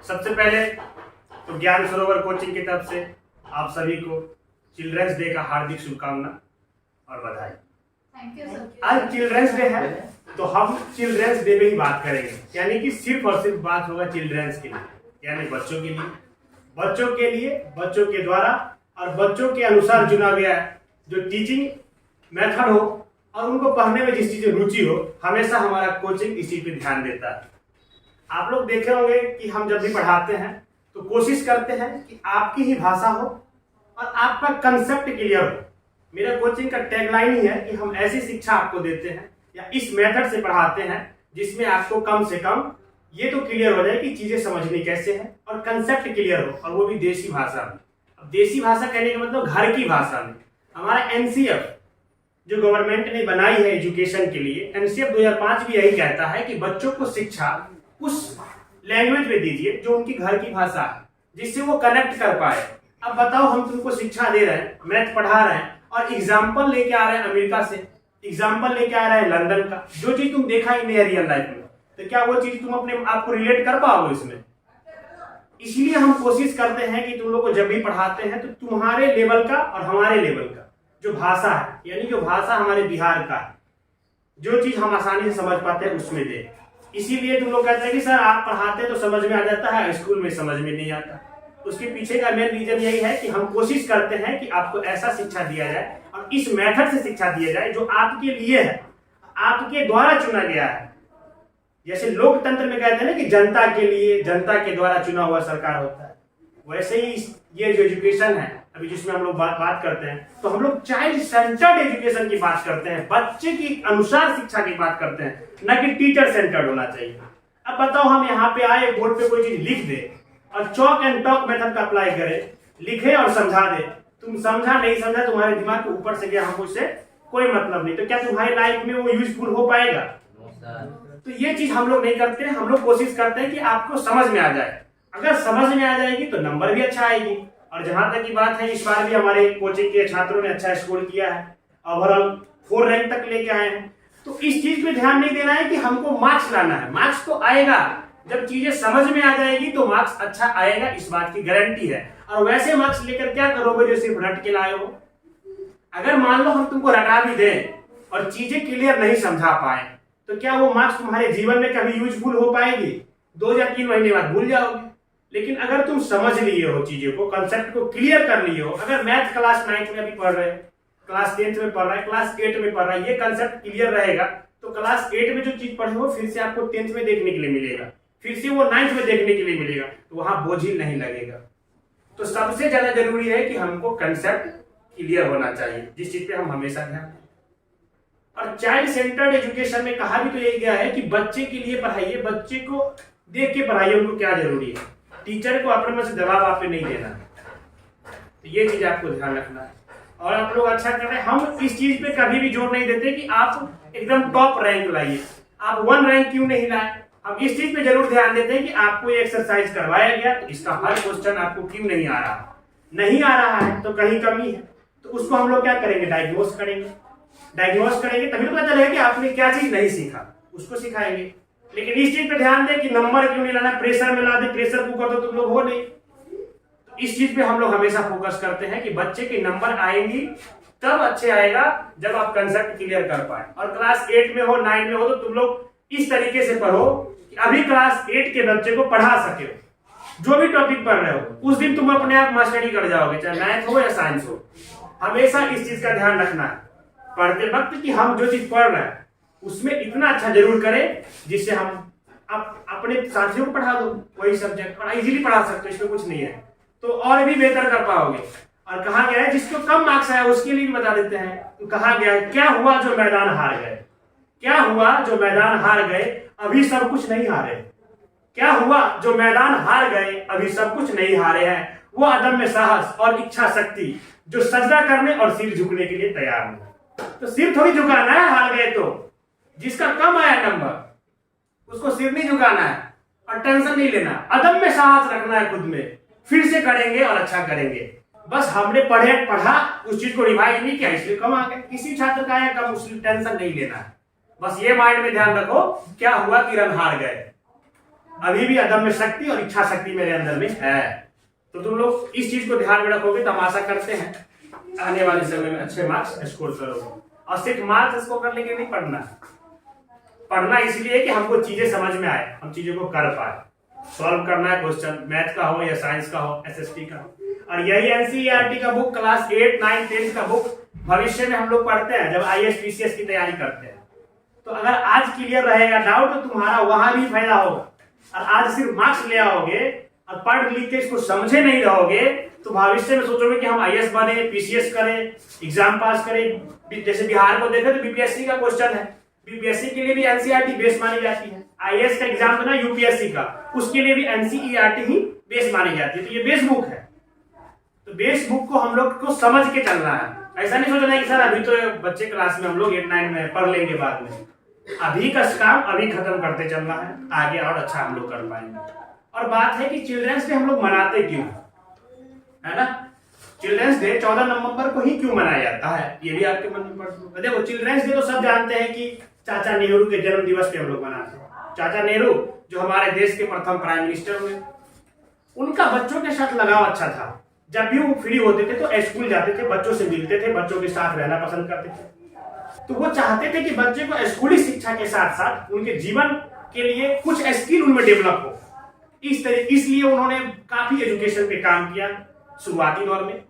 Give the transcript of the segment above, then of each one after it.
सबसे पहले तो ज्ञान सरोवर कोचिंग की तरफ से आप सभी को चिल्ड्रंस डे का हार्दिक शुभकामना और बधाई। Thank you sir. आज चिल्ड्रंस डे है तो हम चिल्ड्रंस डे में ही बात करेंगे, यानी कि सिर्फ और सिर्फ बात होगा चिल्ड्रंस के लिए, यानी बच्चों के लिए, बच्चों के द्वारा और बच्चों के अनुसार चुना गया जो टीचिंग मेथड हो और उनको पढ़ने में जिस चीज में रुचि हो, हमेशा हमारा कोचिंग इसी पे ध्यान देता है। आप लोग देखे होंगे कि हम जब भी पढ़ाते हैं तो कोशिश करते हैं कि आपकी ही भाषा हो और आपका कंसेप्ट क्लियर हो। मेरा कोचिंग का टैगलाइन ही है कि हम ऐसी शिक्षा आपको देते हैं या इस मेथड से पढ़ाते हैं जिसमें आपको कम से कम ये तो क्लियर हो जाए कि चीजें समझनी कैसे है और कंसेप्ट क्लियर हो, और वो भी देसी भाषा में। अब देसी भाषा कहने का मतलब घर की भाषा में। हमारा एनसीएफ जो गवर्नमेंट ने बनाई है एजुकेशन के लिए, एनसीएफ 2005 भी यही कहता है कि बच्चों को शिक्षा उस लैंग्वेज में दीजिए जो उनकी घर की भाषा है, जिससे वो कनेक्ट कर पाए। अब बताओ, हम तुमको शिक्षा दे रहे हैं, मैथ पढ़ा रहे हैं और एग्जाम्पल लेके आ रहे हैं अमेरिका से, एग्जाम्पल लेके आ रहे हैं लंदन का, जो चीज तुम देखा ही नहीं है रियल लाइफ में, तो क्या वो चीज तुम अपने आप को रिलेट कर पाओगे इसमें? इसलिए हम कोशिश करते हैं कि तुम लोग को जब भी पढ़ाते हैं तो तुम्हारे लेवल का और हमारे लेवल का जो भाषा है, यानी जो भाषा हमारे बिहार का है, जो चीज हम आसानी से समझ पाते हैं उसमें दे। इसीलिए तुम लोग कहते हैं कि सर आप पढ़ाते हैं तो समझ में आ जाता है, स्कूल में समझ में नहीं आता। उसके पीछे का मेन रीजन यही है कि हम कोशिश करते हैं कि आपको ऐसा शिक्षा दिया जाए और इस मेथड से शिक्षा दिया जाए जो आपके लिए है, आपके द्वारा चुना गया है। जैसे लोकतंत्र में कहते हैं ना कि जनता के लिए, जनता के द्वारा चुना हुआ सरकार होता है, वैसे ही ये जो एजुकेशन है अभी जिसमें हम लोग बात करते हैं, तो हम लोग चाइल्ड सेंटर्ड एजुकेशन की बात करते हैं, बच्चे की अनुसार शिक्षा की बात करते हैं, न कि टीचर सेंटर्ड होना चाहिए। अब बताओ, हम यहाँ पे आए, बोर्ड पे कोई चीज लिख दे और चॉक एंड टॉक मेथड का अप्लाई करें, लिखे और समझा दे, तुम समझा नहीं समझा तुम्हारे दिमाग के ऊपर से गया, हमको इससे कोई मतलब नहीं, तो क्या तुम्हारी लाइफ में वो यूजफुल हो पाएगा? तो ये चीज हम लोग नहीं करते हैं। हम लोग कोशिश करते हैं कि आपको समझ में आ जाए। अगर समझ में आ जाएगी तो नंबर भी अच्छा आएगी। और जहां तक की बात है, इस बार भी हमारे कोचिंग के छात्रों ने अच्छा स्कोर किया है, ओवरऑल 4 रैंक तक लेके आए हैं। तो इस चीज पे ध्यान नहीं देना है कि हमको मार्क्स लाना है, मार्क्स तो आएगा, जब चीजें समझ में आ जाएगी तो मार्क्स अच्छा आएगा, इस बात की गारंटी है। और वैसे मार्क्स लेकर क्या करोगे जो सिर्फ रट के लाए हो? अगर मान लो हम तुमको रटा भी दें और चीजें क्लियर नहीं समझा पाए, तो क्या वो मार्क्स तुम्हारे जीवन में कभी यूजफुल हो पाएगी? 2 या 3 महीने बाद भूल जाओगे। लेकिन अगर तुम समझ लिए हो चीजों को, कंसेप्ट को क्लियर कर लिए हो, अगर मैथ क्लास 9th में अभी पढ़ रहे, क्लास 10th में पढ़ रहा है, क्लास 8 में पढ़ रहा है, ये कंसेप्ट क्लियर रहेगा तो क्लास 8 में जो चीज पढ़े हो फिर से आपको 10th में देखने के लिए मिलेगा, फिर से वो 9th में देखने के लिए मिलेगा, तो वहां बोझिल नहीं लगेगा। तो सबसे ज्यादा जरूरी है कि हमको कंसेप्ट क्लियर होना चाहिए, जिस चीज पे हम हमेशा ध्यान दें। और चाइल्ड सेंटर्ड एजुकेशन में कहा भी तो यही गया है कि बच्चे के लिए पढ़ाइए, बच्चे को देख के पढ़ाइए, उनको क्या जरूरी है, टीचर को अपने मन से दबाव आप पे नहीं देना। तो ये चीज आपको ध्यान रखना है। और आप लोग अच्छा कर रहे हैं, हम इस चीज पे कभी भी जोर नहीं देते कि आप एकदम टॉप रैंक लाइए, आप 1 रैंक क्यों नहीं लाए। हम इस चीज पे जरूर ध्यान देते हैं कि आपको ये एक्सरसाइज करवाया गया तो इसका हर क्वेश्चन आपको क्यों नहीं आ रहा, नहीं आ रहा है तो कहीं कमी है, तो उसको हम लोग क्या करेंगे, डायग्नोस करेंगे तभी तो पता चलेगा कि आपने क्या चीज नहीं सीखा, उसको सिखाएंगे। लेकिन इस चीज पे ध्यान दें कि नंबर क्यों नहीं लाना, प्रेशर में ला दे, प्रेशर कुकर तो तुम लोग हो नहीं। तो इस चीज पे हम लोग हमेशा फोकस करते हैं कि बच्चे के नंबर आएंगी तब अच्छे आएगा जब आप कंसेप्ट क्लियर कर पाए। और क्लास 8 में हो, 9 में हो, तो तुम लोग इस तरीके से पढ़ो कि अभी क्लास 8 के बच्चे को पढ़ा सके, जो भी टॉपिक पढ़ रहे हो उस दिन तुम अपने आप मास्टरी कर जाओगे, चाहे मैथ हो या साइंस हो। हमेशा इस चीज का ध्यान रखना है पढ़ते वक्त कि हम जो चीज पढ़ रहे हैं उसमें इतना अच्छा जरूर करें जिससे हम अपने साथियों को पढ़ा दो, कोई सब्जेक्ट इजीली पढ़ा सकते हो, इसमें कुछ नहीं है, तो और भी बेहतर कर पाओगे। और कहा गया है जिसको कम मार्क्स आया उसके लिए भी बता देते हैं, तो कहा गया है क्या हुआ जो मैदान हार गए, क्या हुआ जो मैदान हार गए अभी सब कुछ नहीं हारे, क्या हुआ जो मैदान हार गए अभी सब कुछ नहीं हारे हैं, वो अदम्य साहस और इच्छा शक्ति जो सजदा करने और सिर झुकने के लिए तैयार नहीं। तो सिर थोड़ी झुकाना है हार गए तो, जिसका कम आया नंबर उसको सिर नहीं झुकाना है और टेंशन नहीं लेना, अदम्य साहस रखना है खुद में, फिर से करेंगे और अच्छा करेंगे। बस हमने पढ़ा उस चीज को रिवाइज नहीं किया इसलिए कम आ गए, किसी छात्र का आया कम उसकी टेंशन नहीं लेना है। बस ये माइंड में ध्यान रखो क्या हुआ कि रन हार गए, अभी भी अदम्य शक्ति और इच्छा शक्ति मेरे अंदर में है। तो तुम लोग इस चीज को ध्यान में रखोगे तो हम आशा करते हैं आने वाले समय में अच्छे मार्क्स स्कोर करोगे। और सिर्फ मार्क्स स्कोर करने के लिए नहीं पढ़ना, पढ़ना इसलिए कि हमको चीजें समझ में आए, हम चीजों को कर पाए, सॉल्व करना है क्वेश्चन, मैथ का हो या साइंस का हो, एसएसटी का हो। और यही एनसीईआरटी का बुक क्लास 8, 9, 10 का बुक भविष्य में हम लोग पढ़ते हैं जब आईएएस पीसीएस की तैयारी करते हैं। तो अगर आज क्लियर रहेगा डाउट तो तुम्हारा वहां भी फायदा होगा। और आज सिर्फ मार्क्स ले आओगे और पढ़ लिख के इसको समझे नहीं रहोगे तो भविष्य में सोचोगे कि हम आईएएस बने, पीसीएस करें, एग्जाम पास करें। जैसे बिहार को देखें तो बीपीएससी का क्वेश्चन है, बीपीएससी के लिए भी एनसीईआरटी बेस मानी जाती है। आईएएस का एग्जाम देना यूपीएससी का, उसके लिए भी एनसीईआरटी ही बेस मानी जाती है। तो ये बेस बुक है, तो बेस बुक को हम लोग को समझ के चलना है। ऐसा नहीं सोचना है कि सर अभी तो बच्चे क्लास में हम लोग 8, 9 में पढ़ लेंगे बाद में। अभी का काम अभी खत्म करते चलना है, आगे और अच्छा हम लोग कर पाएंगे। और बात है कि चिल्ड्रंस डे हम लोग मनाते क्यों है ना? चिल्ड्रंस डे 14 नवंबर को ही क्यों मनाया जाता है, ये भी आपके मन में पड़ता है। देखो चिल्ड्रंस डे तो सब जानते हैं कि चाचा नेहरू के जन्म दिवस पे हम लोग मनाते हैं। चाचा नेहरू जो हमारे देश के प्रथम प्राइम मिनिस्टर हुए, उनका बच्चों के साथ लगाव अच्छा था। जब भी वो फ्री होते थे तो स्कूल जाते थे, बच्चों से मिलते थे, बच्चों के साथ रहना पसंद करते थे। तो वो चाहते थे कि बच्चे को स्कूली शिक्षा के साथ साथ उनके जीवन के लिए कुछ स्किल उनमें डेवलप हो। इसलिए उन्होंने काफी एजुकेशन पे काम किया शुरुआती दौर में।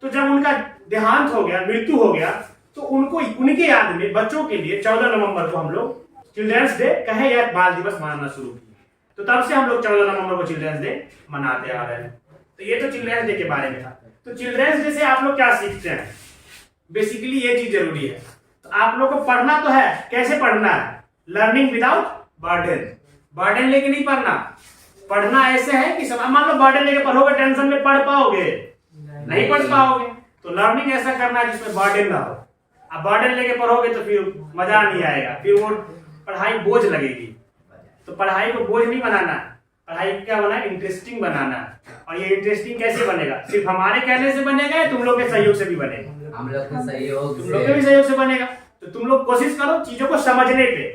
तो जब उनका देहांत हो गया, मृत्यु हो गया, तो उनको उनके याद में बच्चों के लिए 14 नवंबर को हम लोग चिल्ड्रंस डे कहे या बाल दिवस मनाना शुरू किया। तो तब से हम लोग 14 नवंबर को चिल्ड्रंस डे मनाते आ रहे हैं। तो ये तो चिल्ड्रंस डे के बारे में था। तो चिल्ड्रंस डे से आप लोग क्या सीखते हैं? बेसिकली ये चीज जरूरी है। तो आप लोग को पढ़ना तो है, कैसे पढ़ना है? लर्निंग विदाउट बर्डन, बर्डन लेके नहीं पढ़ना। पढ़ना ऐसे है कि मान लो बर्डन लेके पढ़ोगे, टेंशन में पढ़ पाओगे? नहीं पढ़ पाओगे। तो लर्निंग ऐसा करना है जिसमें बर्डन ना हो। अब बर्डन लेके पढ़ोगे तो फिर मजा नहीं आएगा, फिर वो पढ़ाई बोझ लगेगी। तो पढ़ाई को बोझ नहीं बनाना, पढ़ाई को क्या बनाना? इंटरेस्टिंग बनाना। और ये इंटरेस्टिंग कैसे बनेगा? सिर्फ हमारे कहने से बनेगा या तुम लोग के सहयोग से भी बनेगा? हम लोग के सहयोग, तुम लोग के भी सहयोग से बनेगा। तो तुम लोग कोशिश करो चीजों को समझने पे,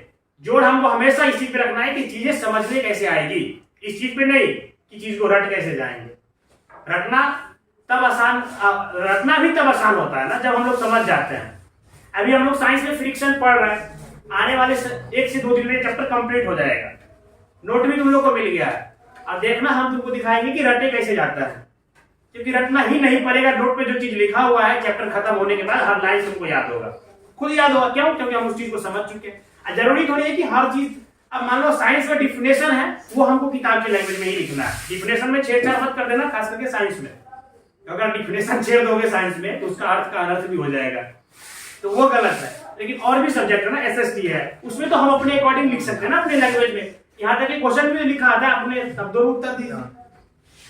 जोर हमको हमेशा इस चीज पे रखना है कि चीजें समझने कैसे आएगी, इस चीज पे नहीं कि चीज को रट कैसे जाएंगे। रटना भी तब आसान होता है ना जब हम लोग समझ जाते हैं। अभी हम लोग साइंस में फ्रिक्शन पढ़ रहे हैं, आने वाले 1 से 2 दिन में चैप्टर कंप्लीट हो जाएगा, नोट भी तुम लोग को मिल गया है। अब देखना हम तुमको दिखाएंगे कि रटे कैसे जाता है, क्योंकि रटना ही नहीं पड़ेगा। नोट पे जो चीज लिखा हुआ है चैप्टर खत्म होने के बाद हर लाइन तुमको याद होगा, खुद याद होगा। क्यों? क्योंकि हम उस चीज को समझ चुके हैं। जरूरी थोड़ी है कि हर चीज, अब मान लो साइंस में डिफिनेशन है वो हमको किताब की लैंग्वेज में ही लिखना है। डिफिनेशन में छेड़छाड़ मत कर देना, खास करके साइंस में। अगर डिफिनेशन छेड़ दोगे साइंस में तो उसका अर्थ का अनर्थ भी हो जाएगा, तो वो गलत है। लेकिन और भी सब्जेक्ट है ना, एसएसटी है, उसमें तो हम अपने अकॉर्डिंग लिख सकते हैं ना, अपने लैंग्वेज में। यहाँ तक कि क्वेश्चन भी लिखा आता है, अपने शब्दों में उत्तर दीजिए।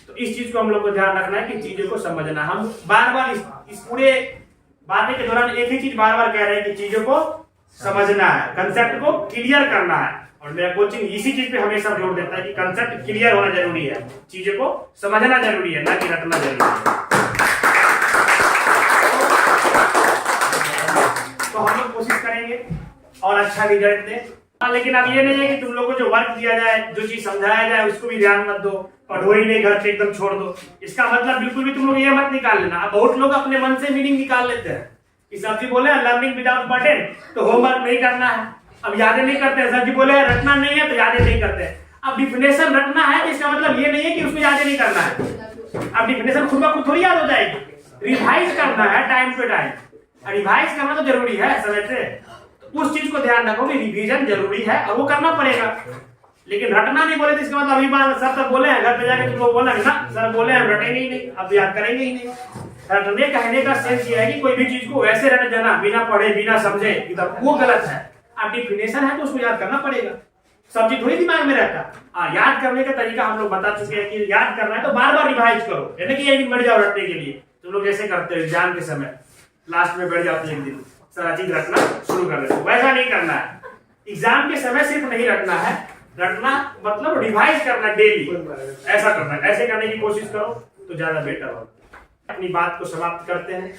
तो इस चीज को हम लोग को ध्यान रखना है कि चीजों को समझना। हम बार बार इस पूरे बातें के दौरान एक ही चीज बार बार कह रहे हैं कि चीजों को समझना है, कंसेप्ट को क्लियर करना है। और मेरा कोचिंग इसी चीज पे हमेशा जोर देता है कि कंसेप्ट क्लियर होना जरूरी है, चीजों को समझना जरूरी है, ना कि रटना जरूरी है। तो हम लोग कोशिश करेंगे और अच्छा रिजल्ट दें। लेकिन अब ये नहीं है कि तुम लोगों को जो वर्क दिया जाए, जो चीज समझाया जाए उसको भी ध्यान मत दो, पढ़ो ही नहीं, घर से एकदम छोड़ दो। इसका मतलब बिल्कुल भी तुम लोग ये मत निकाल लेना। अब बहुत लोग अपने मन से मीनिंग निकाल लेते हैं कि सर जी बोले लर्निंग विदाउट बर्डन तो होमवर्क नहीं करना है, अब यादें नहीं करते हैं। सर जी बोले रटना नहीं है तो यादें नहीं करते हैं। अब डिफिनेशन रटना है, इसका मतलब ये नहीं है कि उसमें यादें नहीं करना है। अब डिफिनेशन खुद ब खुद थोड़ी याद हो जाएगी, रिवाइज करना है टाइम टू टाइम। रिवाइज करना तो जरूरी है समय से, तो उस चीज को ध्यान रखो कि रिवीजन जरूरी है और वो करना पड़ेगा। लेकिन रटना नहीं बोले तो इसका मतलब अभी बात सर तक बोले हैं, घर पे जाके तुम लोग बोला ना सर बोले हम रटेंगे ही नहीं, अब याद करेंगे ही नहीं। रटने कहने का सेंस ये है कि कोई भी चीज को वैसे रट जाना बिना पढ़े बिना समझे, वो गलत है। अब डिफिनेशन है तो उसको याद करना पड़ेगा, सब चीज थोड़ी दिमाग में रहता। याद करने का तरीका हम लोग बता चुके हैं कि याद करना है तो बार बार रिवाइज करो, यानी कि एक दिन बैठ जाओ रटने के लिए। तुम लोग जैसे करते हो एग्जाम के समय लास्ट में बैठ जाते एक दिन सारा चीज रटना शुरू कर देते, वैसा नहीं करना है। एग्जाम के समय सिर्फ नहीं रटना है, रटना मतलब रिवाइज करना डेली, ऐसा करना है। ऐसे करने की कोशिश करो तो ज्यादा बेटर होगा। अपनी बात को समाप्त करते हैं।